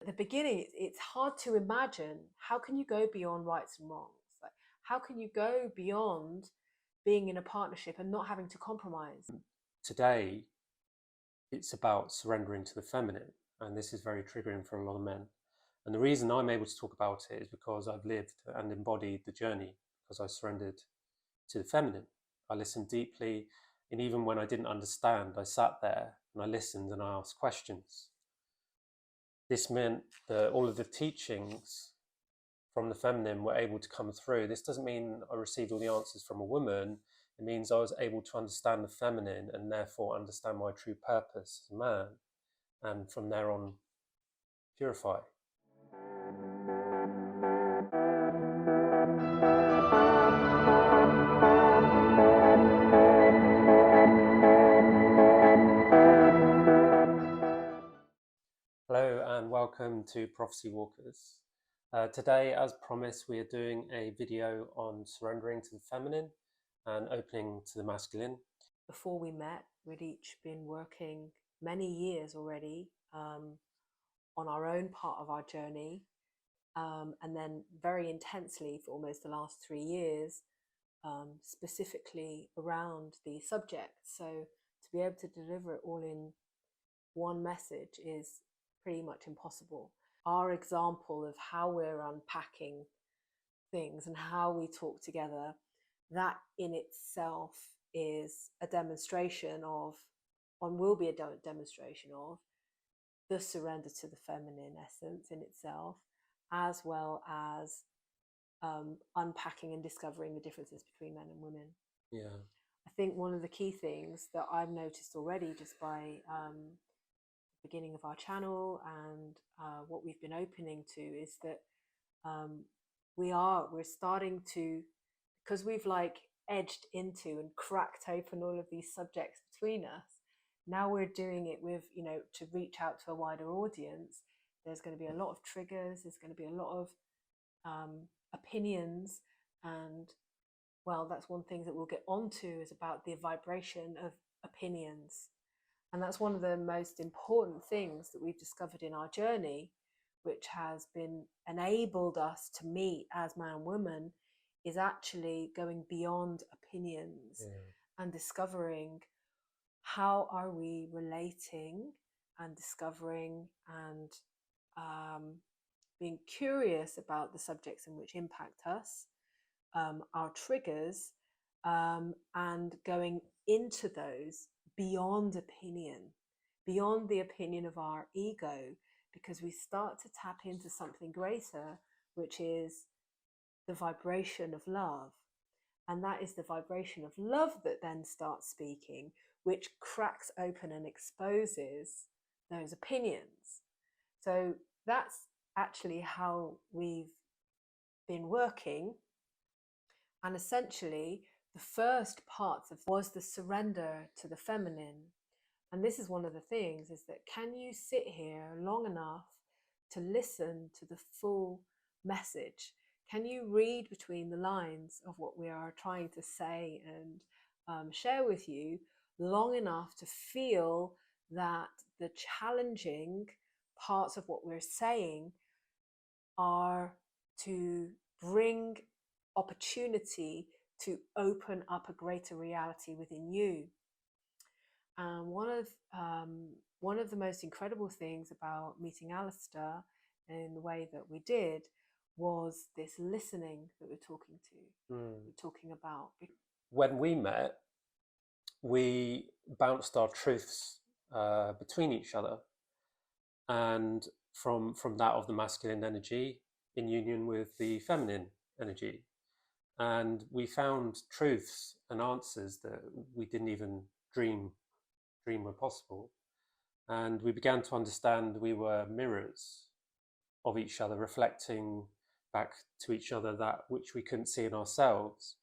At the beginning, it's hard to imagine, how can you go beyond rights and wrongs? Like, how can you go beyond being in a partnership and not having to compromise? Today, it's about surrendering to the feminine, and this is very triggering for a lot of men. And the reason I'm able to talk about it is because I've lived and embodied the journey, because I surrendered to the feminine. I listened deeply, and even when I didn't understand, I sat there and I listened and I asked questions. This meant that all of the teachings from the feminine were able to come through. This doesn't mean I received all the answers from a woman. It means I was able to understand the feminine and therefore understand my true purpose as a man, and from there on, purify. Hello and welcome to Prophecy Walkers. Today, as promised, we are doing a video on surrendering to the feminine and opening to the masculine. Before we met, we'd each been working many years already on our own part of our journey, and then very intensely for almost the last 3 years, specifically around the subject. So to be able to deliver it all in one message is pretty much impossible. Our example of how we're unpacking things and how we talk together, that in itself is a demonstration of, and will be a demonstration of, the surrender to the feminine essence in itself, as well as unpacking and discovering the differences between men and women. Yeah. I think one of the key things that I've noticed already just by the beginning of our channel and what we've been opening to is that we're starting to, because we've like edged into and cracked open all of these subjects between us, now we're doing it with, to reach out to a wider audience. There's going to be a lot of triggers, there's going to be a lot of opinions, and well, that's one thing that we'll get onto, is about the vibration of opinions. And that's one of the most important things that we've discovered in our journey, which has been enabled us to meet as man and woman, is actually going beyond opinions and discovering how are we relating, and discovering and being curious about the subjects in which impact us, our triggers, and going into those beyond opinion, beyond the opinion of our ego, because we start to tap into something greater, which is the vibration of love. And that is the vibration of love that then starts speaking, which cracks open and exposes those opinions. So that's actually how we've been working. And essentially, the first parts of was the surrender to the feminine. And this is one of the things, is that can you sit here long enough to listen to the full message? Can you read between the lines of what we are trying to say and share with you long enough to feel that the challenging parts of what we're saying are to bring opportunity to open up a greater reality within you? And one of the most incredible things about meeting Alistair in the way that we did was this listening that we're talking about. When we met, we bounced our truths between each other, and from that of the masculine energy in union with the feminine energy. And we found truths and answers that we didn't even dream were possible. And we began to understand we were mirrors of each other, reflecting back to each other that which we couldn't see in ourselves.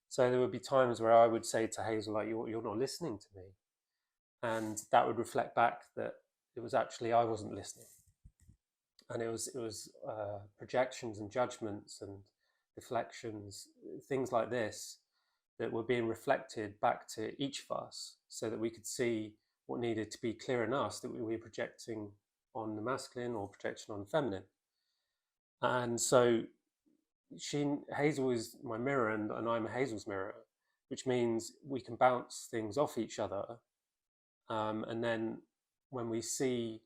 So there would be times where I would say to Hazel, like, you're not listening to me. And that would reflect back that it was actually I wasn't listening. And it was projections and judgments and deflections, things like this, that were being reflected back to each of us, so that we could see what needed to be clear in us that we were projecting on the masculine or projection on the feminine. And so Hazel is my mirror, and I'm Hazel's mirror, which means we can bounce things off each other. And then when we see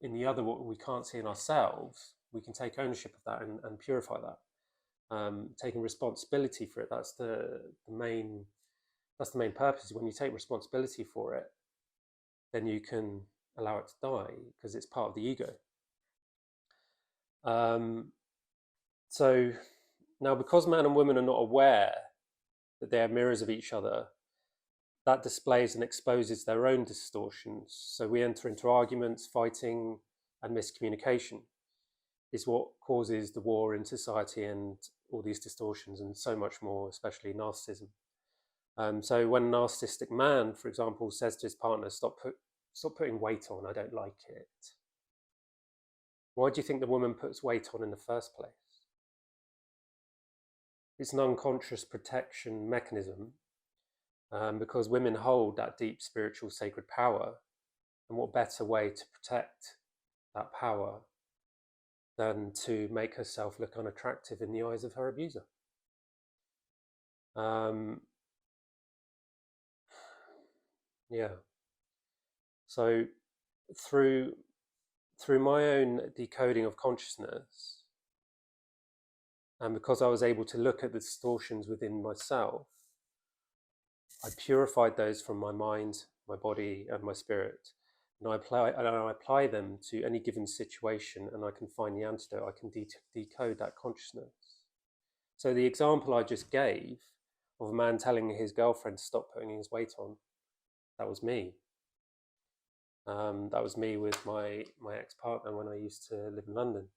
in the other what we can't see in ourselves, we can take ownership of that and purify that. Taking responsibility for it, that's the main purpose. When you take responsibility for it, then you can allow it to die, because it's part of the ego. So now, because man and woman are not aware that they are mirrors of each other, that displays and exposes their own distortions. So we enter into arguments, fighting, and miscommunication is what causes the war in society and all these distortions and so much more, especially narcissism. So when a narcissistic man, for example, says to his partner, stop putting weight on, I don't like it. Why do you think the woman puts weight on in the first place? It's an unconscious protection mechanism, because women hold that deep spiritual sacred power. And what better way to protect that power than to make herself look unattractive in the eyes of her abuser? Yeah. So through my own decoding of consciousness, and because I was able to look at the distortions within myself, I purified those from my mind, my body, and my spirit. And I apply them to any given situation, and I can find the antidote. I can decode that consciousness. So the example I just gave of a man telling his girlfriend to stop putting his weight on, that was me. That was me with my ex-partner when I used to live in London.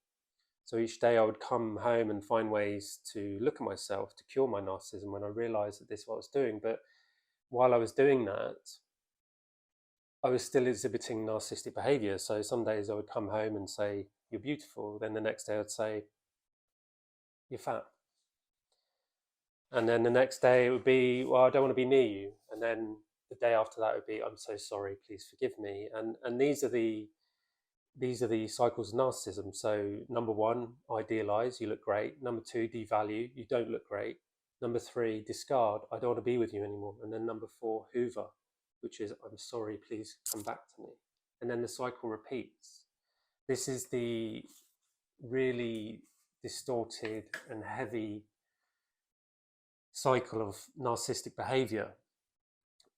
So each day I would come home and find ways to look at myself to cure my narcissism when I realized that this is what I was doing. But while I was doing that, I was still exhibiting narcissistic behavior. So some days I would come home and say, you're beautiful. Then the next day I'd say, you're fat. And then the next day it would be, well, I don't want to be near you. And then the day after that would be, I'm so sorry, please forgive me. And these are the cycles of narcissism. So number one, idealize, you look great. Number two, devalue, you don't look great. Number three, discard, I don't want to be with you anymore. And then number four, hoover, which is, I'm sorry, please come back to me. And then the cycle repeats. This is the really distorted and heavy cycle of narcissistic behavior.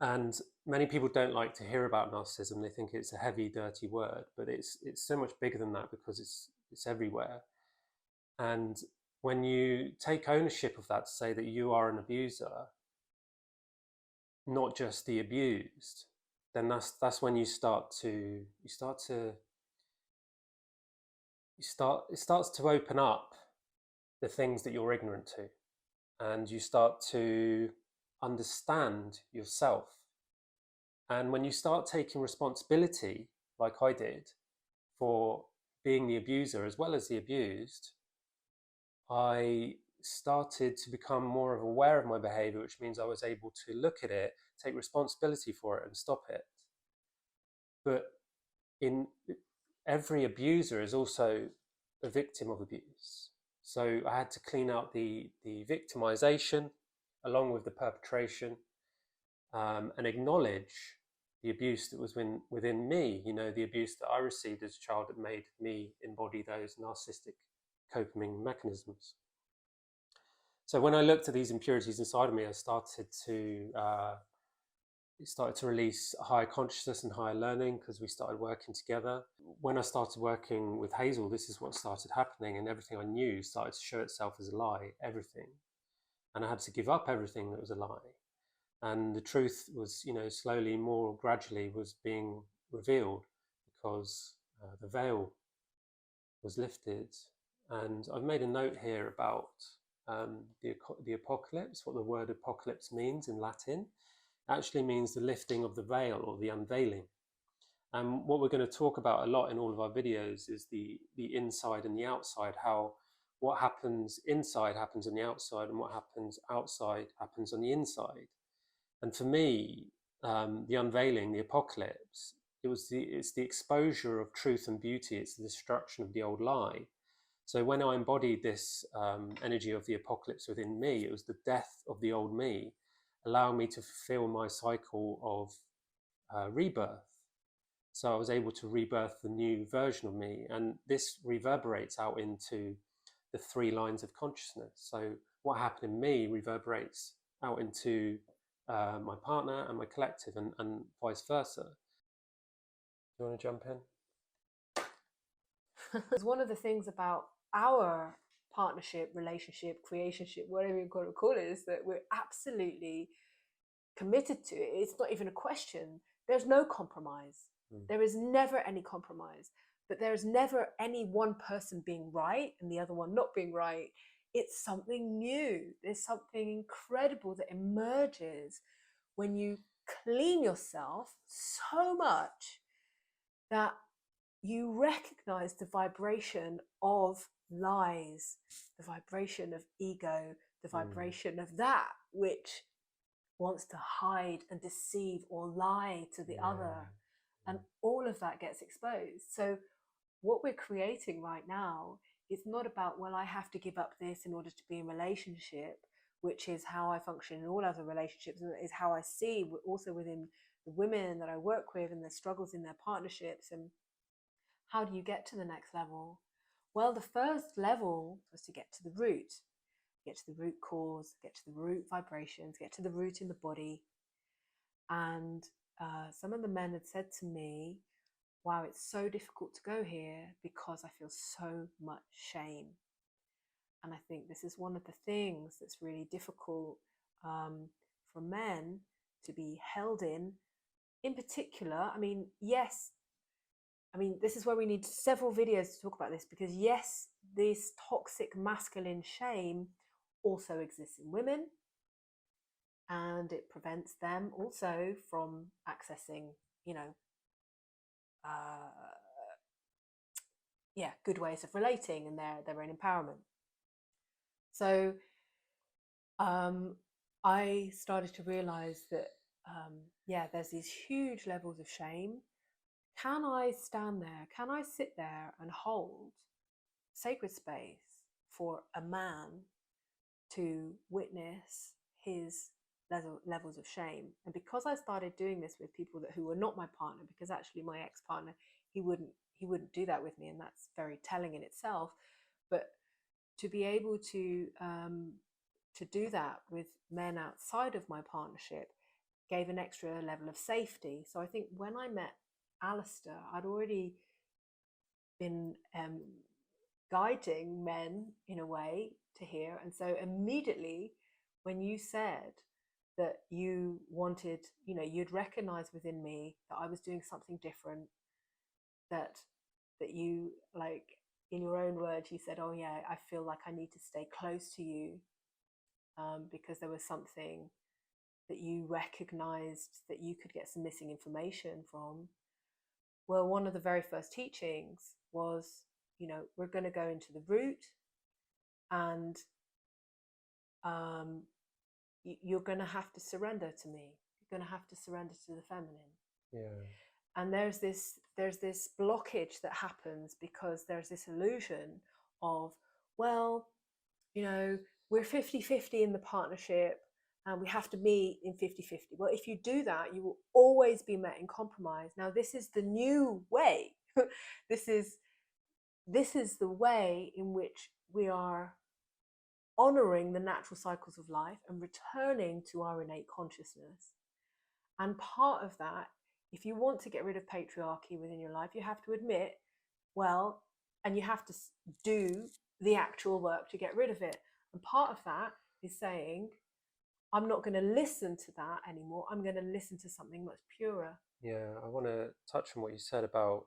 And many people don't like to hear about narcissism. They think it's a heavy, dirty word, but it's so much bigger than that, because it's everywhere. And when you take ownership of that, to say that you are an abuser, not just the abused, then that's when it starts to open up the things that you're ignorant to, and you start to understand yourself. And when you start taking responsibility, like I did, for being the abuser as well as the abused, I started to become more aware of my behavior, which means I was able to look at it, take responsibility for it, and stop it. But every abuser is also a victim of abuse. So I had to clean out the victimization along with the perpetration, and acknowledge the abuse that was within me, the abuse that I received as a child that made me embody those narcissistic coping mechanisms. So when I looked at these impurities inside of me, I started to release higher consciousness and higher learning, because we started working together. When I started working with Hazel, this is what started happening, and everything I knew started to show itself as a lie, everything. And I had to give up everything that was a lie. And the truth was, slowly, more gradually, was being revealed, because the veil was lifted. And I've made a note here about the apocalypse, what the word apocalypse means in Latin. It actually means the lifting of the veil, or the unveiling. And what we're going to talk about a lot in all of our videos is the inside and the outside, how what happens inside happens on the outside, and what happens outside happens on the inside. And for me, the unveiling, the apocalypse, it's the exposure of truth and beauty. It's the destruction of the old lie. So when I embodied this energy of the apocalypse within me, it was the death of the old me, allowing me to fulfill my cycle of rebirth. So I was able to rebirth the new version of me, and this reverberates out into the 3 lines of consciousness. So what happened in me reverberates out into my partner and my collective, and vice versa. You want to jump in? One of the things about our partnership, relationship, creationship, whatever you call it, is that we're absolutely committed to it. It's not even a question. There's no compromise. There is never any compromise, but there's never any one person being right and the other one not being right. It's something new. There's something incredible that emerges when you clean yourself so much that you recognize the vibration of lies, the vibration of ego, the vibration of that which wants to hide and deceive or lie to the other. And all of that gets exposed. So what we're creating right now is not about, well, I have to give up this in order to be in relationship, which is how I function in all other relationships, and is how I see also within the women that I work with and their struggles in their partnerships. And how do you get to the next level? Well, the first level was to get to the root, get to the root cause, get to the root vibrations, get to the root in the body. And some of the men had said to me, wow, it's so difficult to go here because I feel so much shame. And I think this is one of the things that's really difficult for men to be held in particular. I mean, yes, this is where we need several videos to talk about this, because yes, this toxic masculine shame also exists in women, and it prevents them also from accessing, good ways of relating and their own empowerment. So I started to realize that, there's these huge levels of shame. Can I stand there? Can I sit there and hold sacred space for a man to witness his levels of shame? And because I started doing this with people who were not my partner, because actually my ex-partner, he wouldn't do that with me, and that's very telling in itself. But to be able to do that with men outside of my partnership gave an extra level of safety. So I think when I met Alistair, I'd already been guiding men in a way to here. And so immediately when you said that you wanted, you'd recognize within me that I was doing something different, that you, like, in your own words, you said, oh yeah, I feel like I need to stay close to you because there was something that you recognized that you could get some missing information from. Well, one of the very first teachings was, we're going to go into the root, and you're going to have to surrender to me. You're going to have to surrender to the feminine. Yeah. And there's this blockage that happens because there's this illusion of, well, we're 50-50 in the partnership and we have to meet in 50-50. Well, if you do that, you will always be met in compromise. Now, this is the new way. This is the way in which we are honoring the natural cycles of life and returning to our innate consciousness. And part of that, if you want to get rid of patriarchy within your life, you have to admit, and you have to do the actual work to get rid of it. And part of that is saying, I'm not going to listen to that anymore. I'm going to listen to something much purer. Yeah, I want to touch on what you said about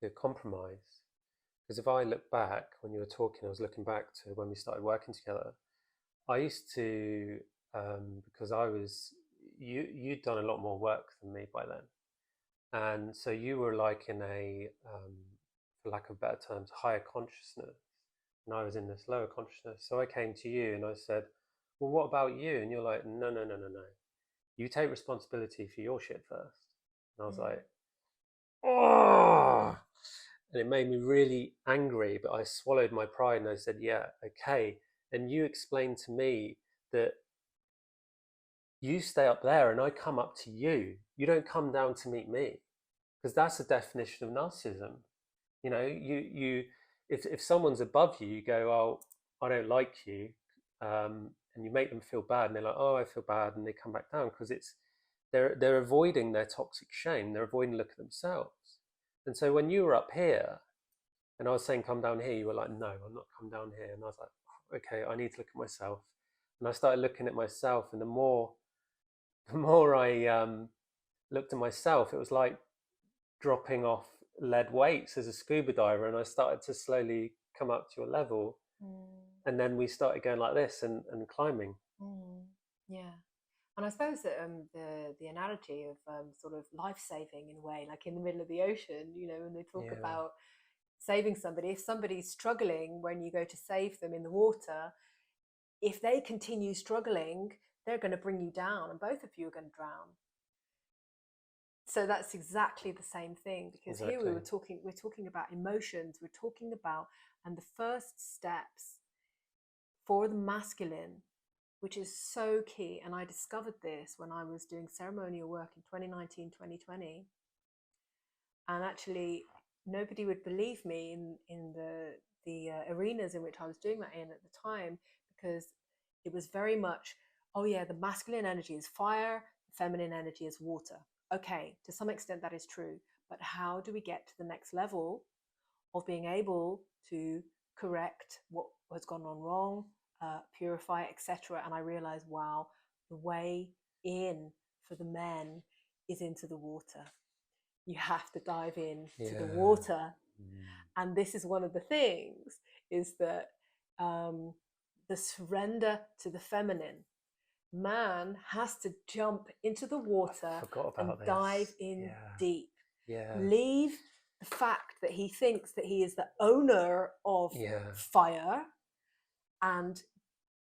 the compromise. Because if I look back, when you were talking, I was looking back to when we started working together. I used to, because you'd done a lot more work than me by then. And so you were like in a, for lack of better terms, higher consciousness. And I was in this lower consciousness. So I came to you and I said, well, what about you? And you're like, no. You take responsibility for your shit first. And I was like, oh, and it made me really angry, but I swallowed my pride and I said, yeah, okay. And you explained to me that you stay up there and I come up to you. You don't come down to meet me, because that's the definition of narcissism. You know, if someone's above you, you go, oh, I don't like you, and you make them feel bad, and they're like, oh, I feel bad, and they come back down because they're avoiding their toxic shame. They're avoiding look at themselves. And so when you were up here, and I was saying, come down here, you were like, no, I'm not come down here. And I was like, oh, okay, I need to look at myself. And I started looking at myself, and the more I looked at myself, it was like dropping off lead weights as a scuba diver, and I started to slowly come up to a level, and then we started going like this and climbing. Yeah. And I suppose that the analogy of sort of life saving in a way, like in the middle of the ocean, you know, when they talk about saving somebody, if somebody's struggling when you go to save them in the water, if they continue struggling, they're going to bring you down, and both of you are going to drown. So that's exactly the same thing, because here we're talking about emotions, we're talking about, and the first steps for the masculine, which is so key. And I discovered this when I was doing ceremonial work in 2019, 2020. And actually, nobody would believe me in the arenas in which I was doing that in at the time, because it was very much, oh yeah, the masculine energy is fire, the feminine energy is water. Okay, to some extent that is true, but how do we get to the next level of being able to correct what has gone on wrong, purify, etc.? And I realized, wow, the way in for the men is into the water. You have to dive in to the water. And this is one of the things, is that the surrender to the feminine. Man has to jump into the water and dive in deep. Leave the fact that he thinks that he is the owner of fire, and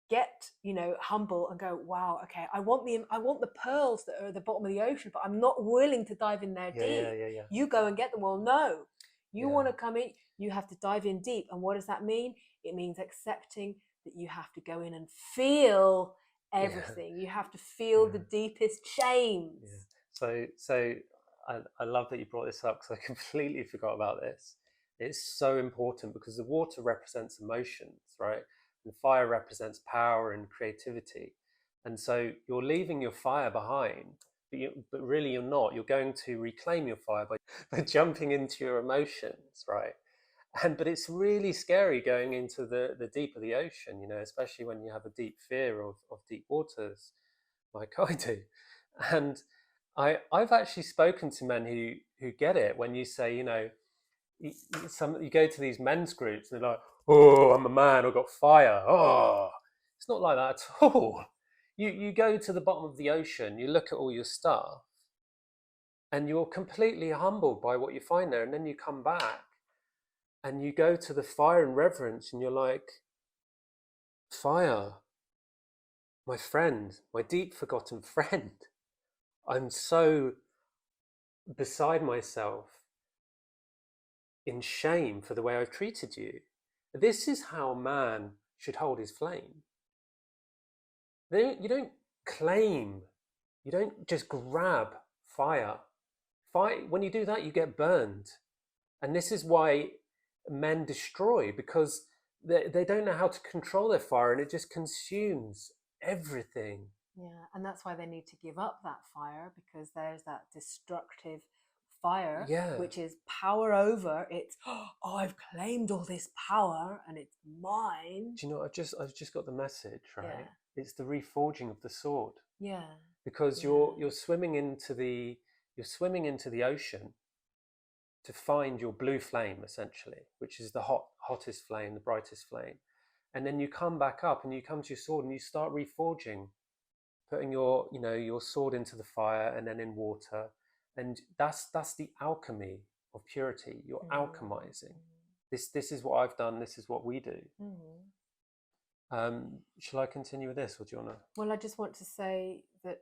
get, you know, humble and go, wow, okay, I want the pearls that are at the bottom of the ocean, but I'm not willing to dive in there deep. You go and get them. Well, no, you want to come in, you have to dive in deep. And what does that mean? It means accepting that you have to go in and feel everything. You have to feel the deepest shames. So I love that you brought this up, because I completely forgot about this. It's so important, because the water represents emotions, right? And fire represents power and creativity. And so you're leaving your fire behind, but really you're not. You're going to reclaim your fire by jumping into your emotions, right? But it's really scary going into the deep of the ocean, you know, especially when you have a deep fear of deep waters, like I do. And I've actually spoken to men who get it when you say, you know, you go to these men's groups and they're like, oh, I'm a man, I've got fire. Oh, it's not like that at all. You go to the bottom of the ocean, you look at all your stuff, and you're completely humbled by what you find there. And then you come back and you go to the fire in reverence, and you're like, fire, my friend, my deep forgotten friend. I'm so beside myself in shame for the way I've treated you. This is how a man should hold his flame. You don't claim, you don't just grab fire. When you do that, you get burned. And this is why men destroy, because they don't know how to control their fire, and it just consumes everything. Yeah, and that's why they need to give up that fire, because there's that destructive fire, which is power over. It's, oh, I've claimed all this power and it's mine. Do you know, I've just got the message, right? It's the reforging of the sword. Yeah. Because you're swimming into the ocean to find your blue flame, essentially, which is the hottest flame, the brightest flame. And then you come back up and you come to your sword and you start reforging, putting your sword into the fire and then in water. And that's the alchemy of purity. You're alchemizing. This is what I've done. This is what we do. Shall I continue with this, or do you want to? Well, I just want to say that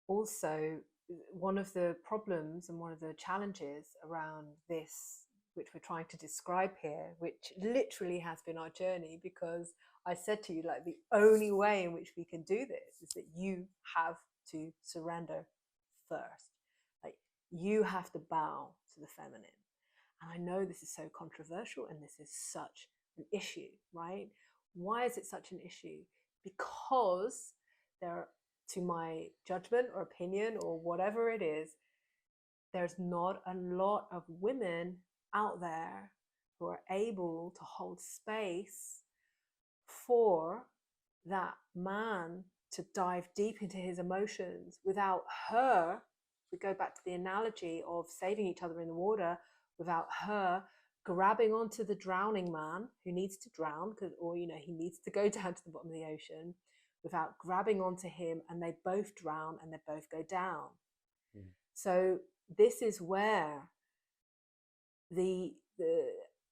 also one of the problems and one of the challenges around this, which we're trying to describe here, which literally has been our journey, because I said to you, like, the only way in which we can do this is that you have to surrender first. Like, you have to bow to the feminine. And I know this is so controversial and this is such an issue, right? Why is it such an issue? Because there, to my judgment or opinion or whatever it is, there's not a lot of women out there who are able to hold space for that man to dive deep into his emotions without her. We go back to the analogy of saving each other in the water, without her grabbing onto the drowning man who needs to drown, or he needs to go down to the bottom of the ocean, without grabbing onto him, and they both drown and they both go down. So this is where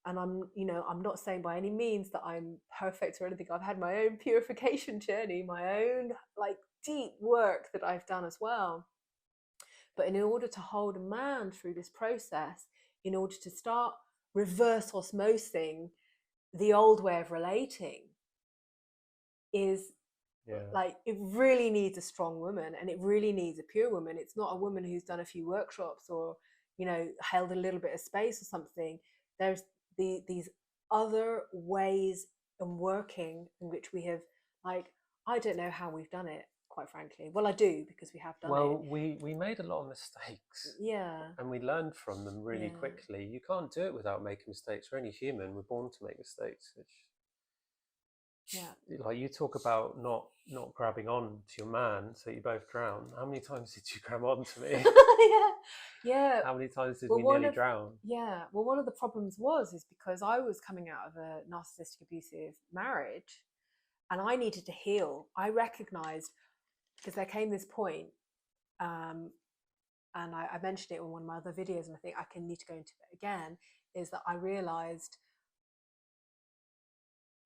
and I'm not saying by any means that I'm perfect or anything. I've had my own purification journey, my own like deep work that I've done as well. But in order to hold a man through this process, in order to start reverse osmosing the old way of relating, is like, it really needs a strong woman, and it really needs a pure woman. It's not a woman who's done a few workshops or held a little bit of space or something. There's these other ways of working in which we have, like, I don't know how we've done it, quite frankly. Well, I do, because we have done it. Well, we made a lot of mistakes. Yeah. And we learned from them really quickly. You can't do it without making mistakes. We're only human. We're born to make mistakes. Like, you talk about not grabbing on to your man so you both drown. How many times did you grab on to me? Yeah. How many times did we nearly drown? Yeah. Well, one of the problems is because I was coming out of a narcissistic abusive marriage, and I needed to heal. I recognized, because there came this point, and I mentioned it in one of my other videos, and I think I can need to go into it again, is that I realized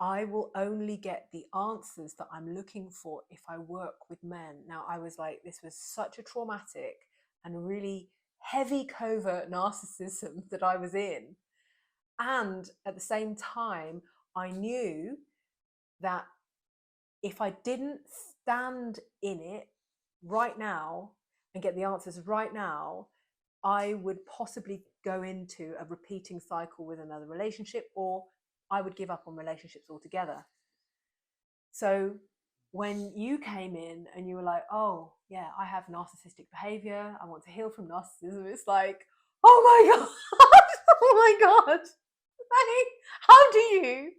I will only get the answers that I'm looking for if I work with men. Now, I was like, this was such a traumatic and really heavy covert narcissism that I was in. And at the same time, I knew that if I didn't stand in it right now and get the answers right now, I would possibly go into a repeating cycle with another relationship, or I would give up on relationships altogether. So when you came in and you were like, oh yeah, I have narcissistic behaviour, I want to heal from narcissism, it's like, oh my God, oh my God. Like, how do you,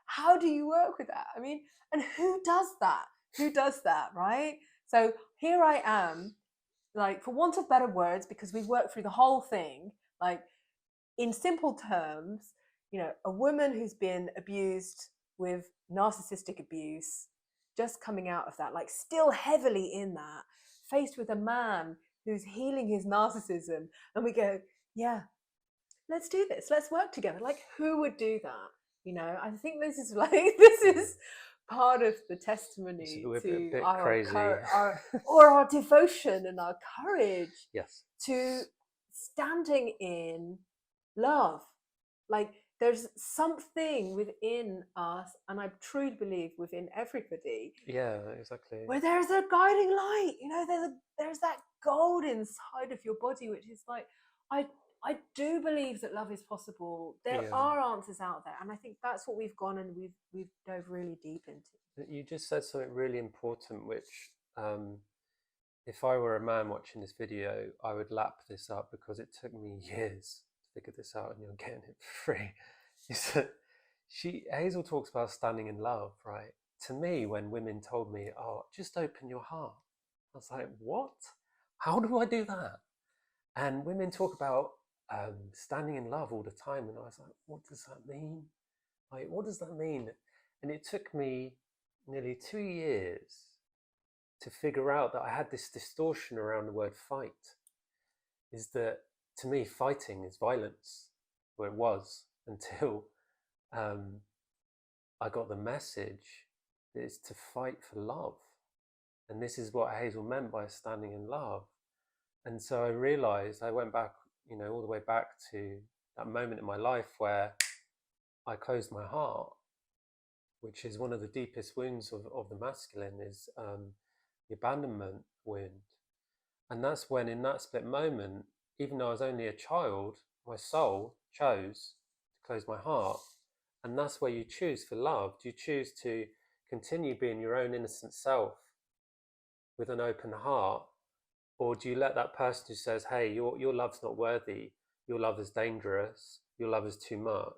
how do you work with that? And who does that, right? So here I am, like, for want of better words, because we've worked through the whole thing, like, in simple terms, a woman who's been abused with narcissistic abuse, just coming out of that, like, still heavily in that, faced with a man who's healing his narcissism, and we go, yeah, let's do this, let's work together. Like, who would do that? I think this is part of the testimony to our devotion and our courage. Yes. To standing in love. Like, there's something within us, and I truly believe within everybody. Yeah, exactly. Where there's a guiding light, there's that gold inside of your body, which is like, I do believe that love is possible. There are answers out there, and I think that's what we've gone and we've dove really deep into. You just said something really important, which if I were a man watching this video, I would lap this up, because it took me years to figure this out, and you're getting it for free. Hazel talks about standing in love, right? To me, when women told me, oh, just open your heart, I was like, what? How do I do that? And women talk about standing in love all the time, and I was like, what does that mean? Like, what does that mean? And it took me nearly 2 years to figure out that I had this distortion around the word fight. Is that, to me, fighting is violence, or it was, until I got the message that it's to fight for love. And this is what Hazel meant by standing in love. And so I realized, I went back, all the way back to that moment in my life where I closed my heart, which is one of the deepest wounds of the masculine, is the abandonment wound. And that's when, in that split moment, even though I was only a child, my soul chose to close my heart. And that's where you choose for love. Do you choose to continue being your own innocent self with an open heart? Or do you let that person who says, hey, your love's not worthy, your love is dangerous, your love is too much,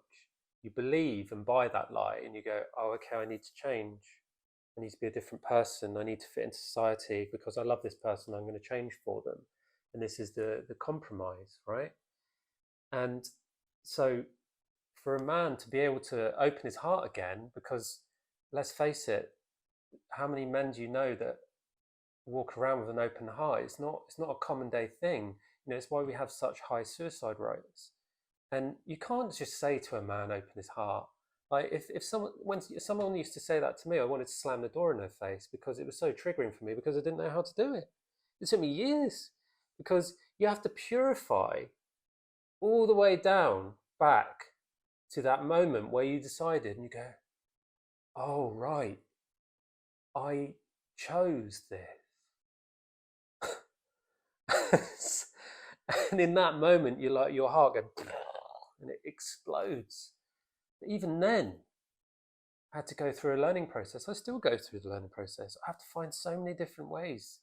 you believe and buy that lie, and you go, oh, okay, I need to change. I need to be a different person. I need to fit into society because I love this person. I'm going to change for them. And this is the compromise, right? And so for a man to be able to open his heart again, because let's face it, how many men do you know that walk around with an open heart? It's not a common day thing. It's why we have such high suicide rates. And you can't just say to a man, open his heart. Like if someone used to say that to me, I wanted to slam the door in their face because it was so triggering for me, because I didn't know how to do it. It took me years, because you have to purify all the way down back to that moment where you decided, and you go, oh, right, I chose this. And in that moment, you're like, your heart goes, and it explodes. But even then, I had to go through a learning process. I still go through the learning process. I have to find so many different ways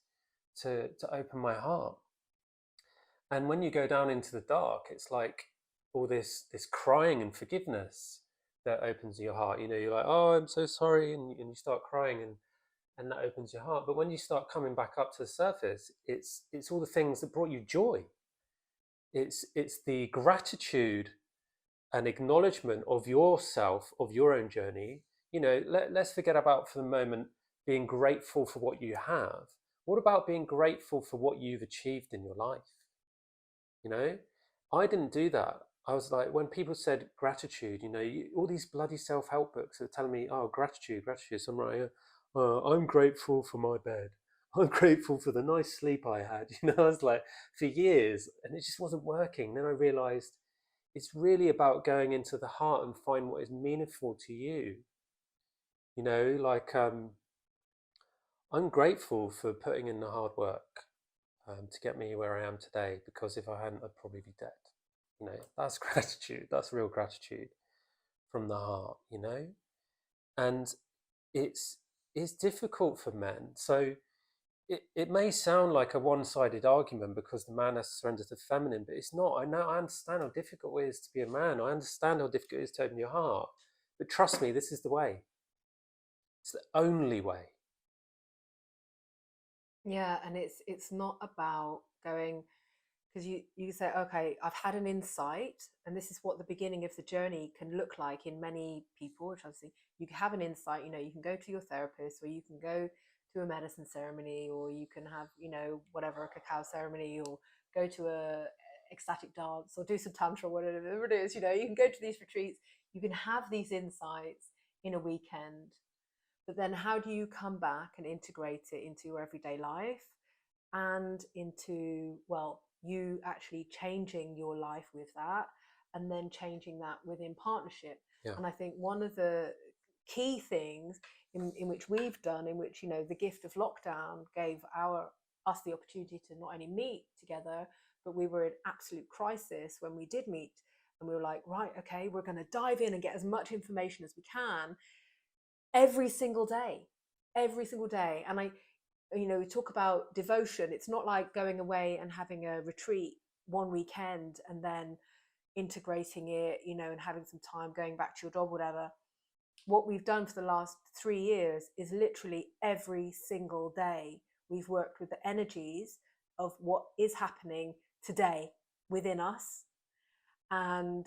to open my heart. And when you go down into the dark, it's like all this crying and forgiveness that opens your heart. You're like, oh, I'm so sorry, and you start crying, and that opens your heart. But when you start coming back up to the surface, it's all the things that brought you joy. It's the gratitude and acknowledgement of yourself, of your own journey. Let's forget about, for the moment, being grateful for what you have. What about being grateful for what you've achieved in your life? I didn't do that. I was like, when people said gratitude, all these bloody self-help books are telling me, oh, gratitude. So I'm right, I'm grateful for my bed. I'm grateful for the nice sleep I had. I was like, for years, and it just wasn't working. Then I realized it's really about going into the heart and find what is meaningful to you. I'm grateful for putting in the hard work to get me where I am today, because if I hadn't, I'd probably be dead. That's gratitude. That's real gratitude from the heart. And it's difficult for men. So it may sound like a one-sided argument because the man has to surrender to the feminine, but it's not. I understand how difficult it is to be a man. I understand how difficult it is to open your heart. But trust me, this is the way. It's the only way. Yeah, and it's not about going, because you say, okay, I've had an insight, and this is what the beginning of the journey can look like in many people, which obviously you can have an insight. You can go to your therapist, or you can go to a medicine ceremony, or you can have whatever, a cacao ceremony, or go to a ecstatic dance, or do some tantra, whatever it is. You can go to these retreats, you can have these insights in a weekend. But then how do you come back and integrate it into your everyday life, and into, well, you actually changing your life with that, and then changing that within partnership? Yeah. And I think one of the key things in which we've done, in which the gift of lockdown gave us the opportunity to not only meet together, but we were in absolute crisis when we did meet, and we were like, right, okay, we're going to dive in and get as much information as we can every single day. And we talk about devotion. It's not like going away and having a retreat one weekend and then integrating it, and having some time going back to your job, whatever. What we've done for the last 3 years is literally every single day we've worked with the energies of what is happening today within us, and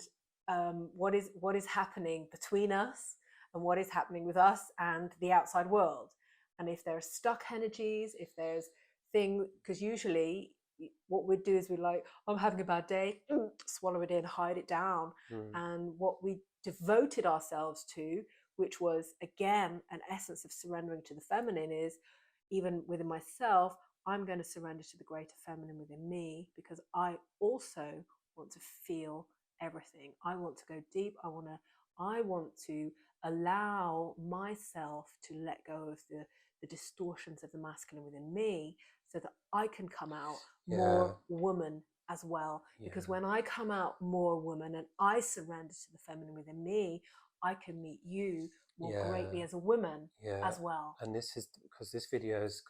what is happening between us, and what is happening with us and the outside world. And if there's stuck energies, if there's things, because usually what we'd do is we're like, I'm having a bad day, swallow it in, hide it down. And what we devoted ourselves to, which was again an essence of surrendering to the feminine, is even within myself, I'm going to surrender to the greater feminine within me, because I also want to feel everything. I want to go deep. I want to allow myself to let go of the distortions of the masculine within me, so that I can come out more woman as well. Because when I come out more woman and I surrender to the feminine within me, I can meet you more greatly as a woman as well. And this is because this video is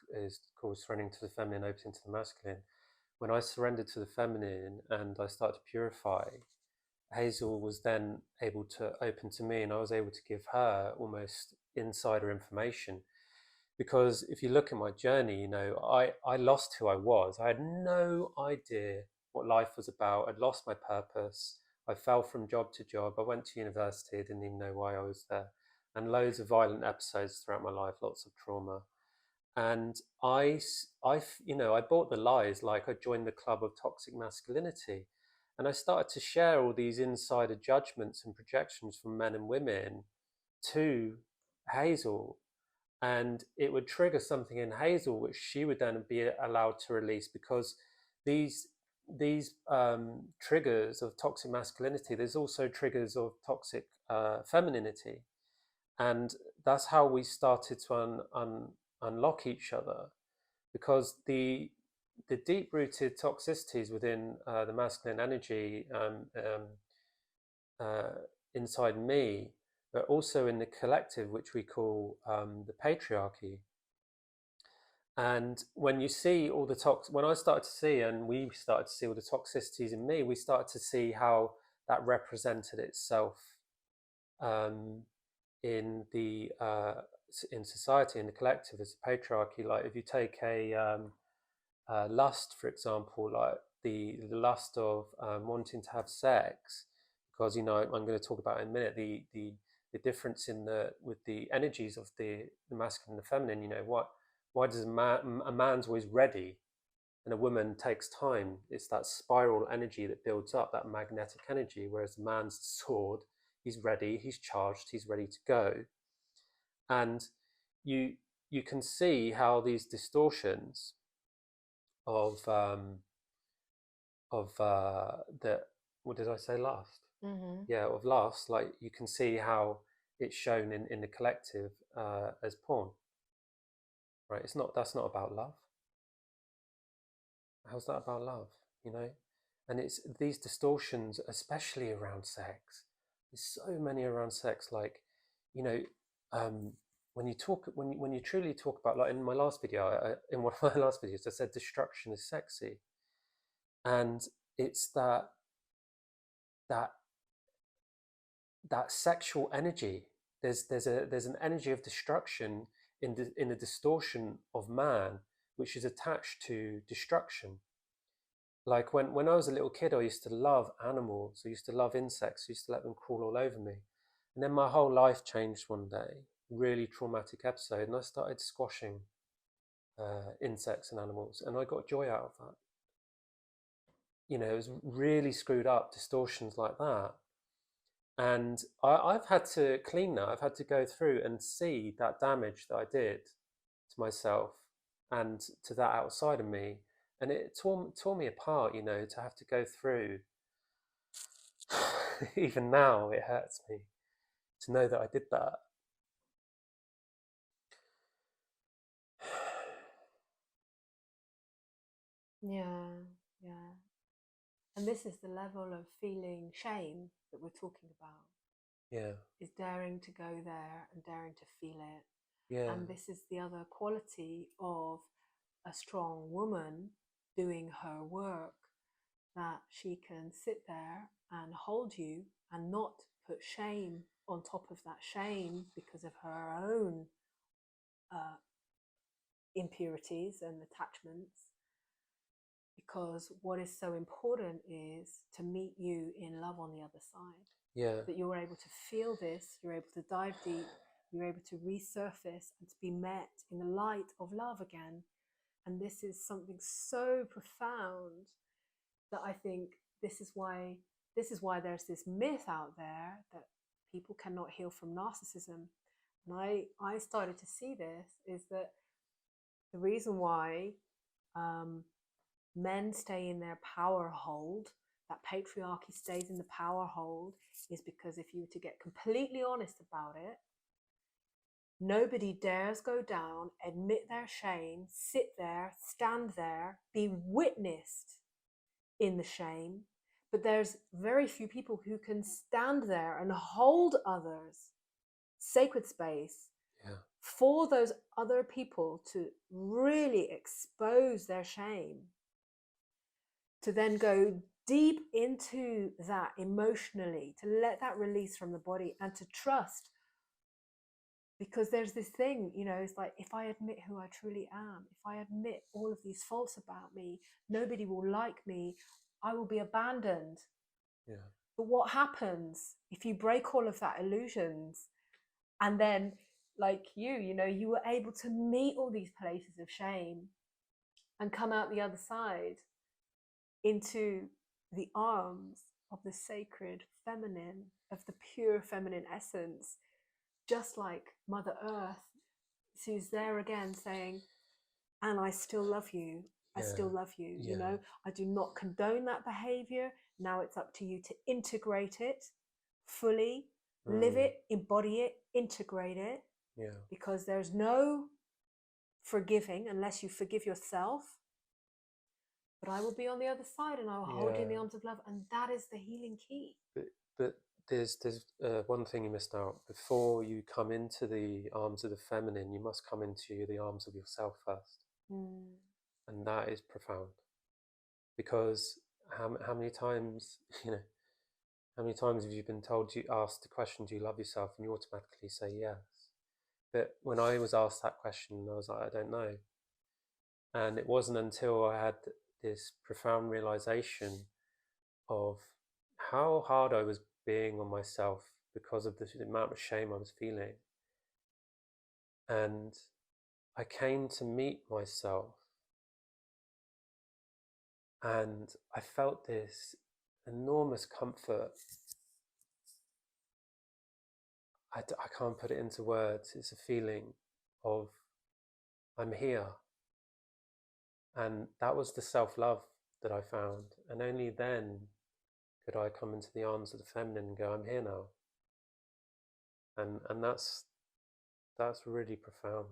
called Surrendering to the Feminine, Opening to the Masculine. When I surrendered to the feminine and I started to purify, Hazel was then able to open to me, and I was able to give her almost insider information. Because if you look at my journey, you know, I lost who I was. I had no idea what life was about. I'd lost my purpose. I fell from job to job. I went to university. I didn't even know why I was there. And loads of violent episodes throughout my life, lots of trauma. And I bought the lies, like I joined the club of toxic masculinity. And I started to share all these insider judgments and projections from men and women to Hazel. And it would trigger something in Hazel, which she would then be allowed to release, because these triggers of toxic masculinity, there's also triggers of toxic femininity. And that's how we started to unlock each other, because the deep-rooted toxicities within the masculine energy inside me, but also in the collective, which we call the patriarchy. And when you see all the when I started to see, and we started to see all the toxicities in me, we started to see how that represented itself in the in society, in the collective, as a patriarchy. Like if you take a lust, for example, like the lust of wanting to have sex, because I'm going to talk about in a minute the difference with the energies of the masculine and the feminine. Why does a man's always ready and a woman takes time? It's that spiral energy that builds up, that magnetic energy, whereas the man's sword, he's ready, he's charged, he's ready to go. And you can see how these distortions of the, what did I say, last? Of lust, like you can see how it's shown in the collective as porn, right? That's not about love. How's that about love? And it's these distortions, especially around sex. There's so many around sex, like when you truly talk about, like in my last video, in one of my last videos, I said destruction is sexy, and it's that sexual energy. There's an energy of destruction in the distortion of man, which is attached to destruction. Like when I was a little kid, I used to love animals. I used to love insects. I used to let them crawl all over me. And then my whole life changed one day, really traumatic episode, and I started squashing insects and animals, and I got joy out of that. It was really screwed up, distortions like that. And I've had to clean that. I've had to go through and see that damage that I did to myself and to that outside of me. And it tore me apart, to have to go through. Even now, it hurts me to know that I did that. Yeah. And this is the level of feeling shame that we're talking about. Yeah. Is daring to go there and daring to feel it. Yeah. And this is the other quality of a strong woman doing her work, that she can sit there and hold you and not put shame on top of that shame because of her own impurities and attachments. Because what is so important is to meet you in love on the other side. Yeah. That you're able to feel this, you're able to dive deep, you're able to resurface and to be met in the light of love again. And this is something so profound that I think this is why there's this myth out there that people cannot heal from narcissism. And I started to see this, is that The reason why men stay in their power hold, that patriarchy stays in the power hold, is because if you were to get completely honest about it, nobody dares go down, admit their shame, sit there, stand there, be witnessed in the shame. But there's very few people who can stand there and hold others, sacred space, for those other people to really expose their shame, to then go deep into that emotionally, to let that release from the body and to trust. Because there's this thing, you know, it's like, if I admit who I truly am, if I admit all of these faults about me, nobody will like me, I will be abandoned. Yeah. But what happens if you break all of that illusions, and then, like you know, you were able to meet all these places of shame and come out the other side into the arms of the sacred feminine, of the pure feminine essence, just like Mother Earth, who's there again saying, and I still love you. I still love you. You know, I do not condone that behavior. Now it's up to you to integrate it fully, live it, embody it, integrate it. Yeah. Because there's no forgiving unless you forgive yourself. But I will be on the other side and I will hold you in the arms of love. And that is the healing key. But there's one thing you missed out. Before you come into the arms of the feminine, you must come into the arms of yourself first. And that is profound. Because how many times, you know, how many times have you been told, you asked the question, do you love yourself? And you automatically say yes. But when I was asked that question, I was like, I don't know. And it wasn't until I had this profound realization of how hard I was being on myself because of the amount of shame I was feeling. And I came to meet myself, and I felt this enormous comfort. I can't put it into words. It's a feeling of, I'm here. And that was the self-love that I found. And only then could I come into the arms of the feminine and go, I'm here now. And that's really profound.